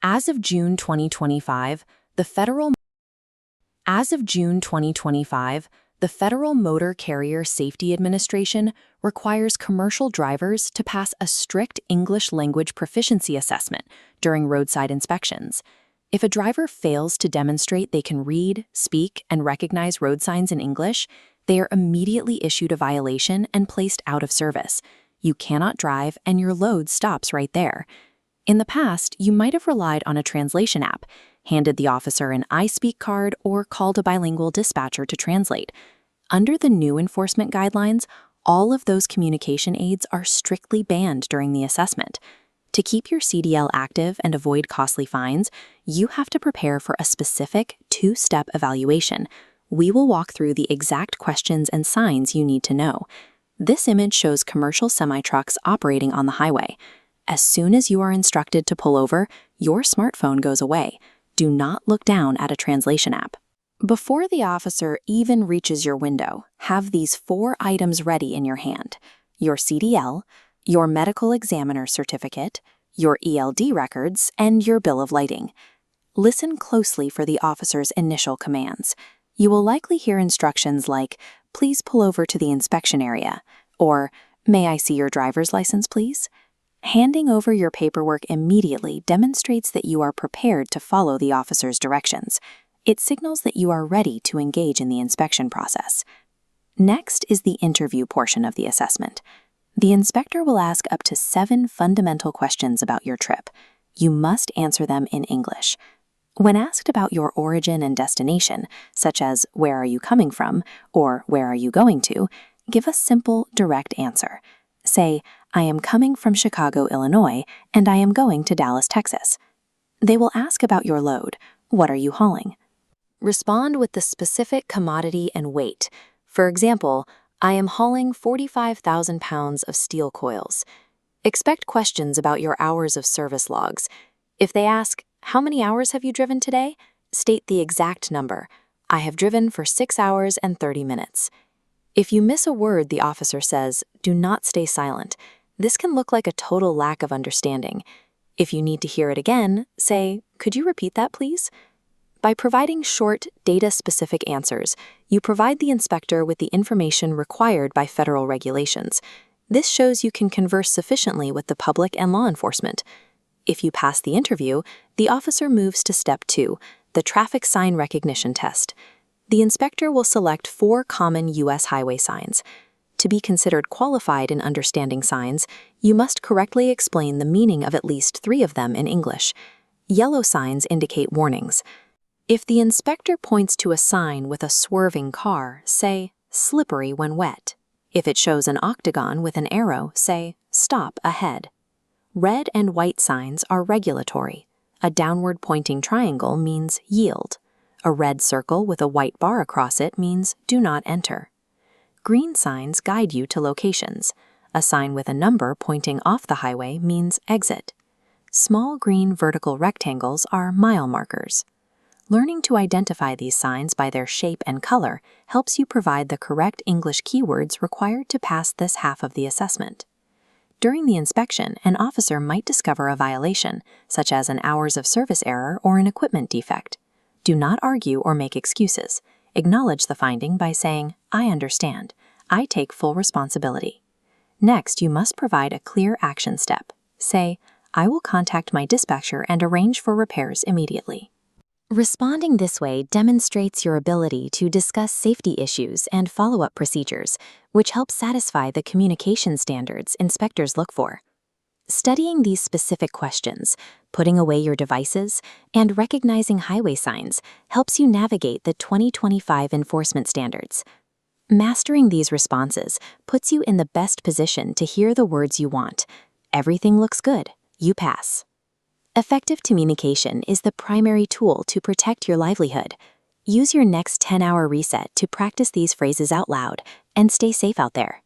As of June 2025, the federal As of June 2025, the Federal Motor Carrier Safety Administration requires commercial drivers to pass a strict English language proficiency assessment during roadside inspections. If a driver fails to demonstrate they can read, speak, and recognize road signs in English, they are immediately issued a violation and placed out of service. You cannot drive, and your load stops right there. In the past, you might have relied on a translation app, handed the officer an I Speak card, or called a bilingual dispatcher to translate. Under the new enforcement guidelines, all of those communication aids are strictly banned during the assessment. To keep your CDL active and avoid costly fines, you have to prepare for a specific two-step evaluation. We will walk through the exact questions and signs you need to know. This image shows commercial semi-trucks operating on the highway. As soon as you are instructed to pull over, your smartphone goes away. Do not look down at a translation app. Before the officer even reaches your window, have these 4 items ready in your hand: your CDL, your medical examiner certificate, your ELD records, and your bill of lading. Listen closely for the officer's initial commands. You will likely hear instructions like, "Please pull over to the inspection area," or "May I see your driver's license, please?" Handing over your paperwork immediately demonstrates that you are prepared to follow the officer's directions. It signals that you are ready to engage in the inspection process. Next is the interview portion of the assessment. The inspector will ask up to 7 fundamental questions about your trip. You must answer them in English. When asked about your origin and destination, such as "Where are you coming from?" or "Where are you going to?" give a simple, direct answer. Say, "I am coming from Chicago, Illinois, and I am going to Dallas, Texas." They will ask about your load. What are you hauling? Respond with the specific commodity and weight. For example, "I am hauling 45,000 pounds of steel coils." Expect questions about your hours of service logs. If they ask, "How many hours have you driven today?" state the exact number. "I have driven for 6 hours and 30 minutes. If you miss a word the officer says, do not stay silent. This can look like a total lack of understanding. If you need to hear it again, say, "Could you repeat that, please?" By providing short, data-specific answers, you provide the inspector with the information required by federal regulations. This shows you can converse sufficiently with the public and law enforcement. If you pass the interview, the officer moves to Step 2, the traffic sign recognition test. The inspector will select 4 common U.S. highway signs. To be considered qualified in understanding signs, you must correctly explain the meaning of at least 3 of them in English. Yellow signs indicate warnings. If the inspector points to a sign with a swerving car, say, "Slippery when wet." If it shows an octagon with an arrow, say, "Stop ahead." Red and white signs are regulatory. A downward pointing triangle means yield. A red circle with a white bar across it means do not enter. Green signs guide you to locations. A sign with a number pointing off the highway means exit. Small green vertical rectangles are mile markers. Learning to identify these signs by their shape and color helps you provide the correct English keywords required to pass this half of the assessment. During the inspection, an officer might discover a violation, such as an hours of service error or an equipment defect. Do not argue or make excuses. Acknowledge the finding by saying, "I understand. I take full responsibility." Next, you must provide a clear action step. Say, "I will contact my dispatcher and arrange for repairs immediately." Responding this way demonstrates your ability to discuss safety issues and follow-up procedures, which helps satisfy the communication standards inspectors look for. Studying these specific questions, putting away your devices, and recognizing highway signs helps you navigate the 2025 enforcement standards. Mastering these responses puts you in the best position to hear the words you want. Everything looks good. You pass. Effective communication is the primary tool to protect your livelihood. Use your next 10-hour reset to practice these phrases out loud and stay safe out there.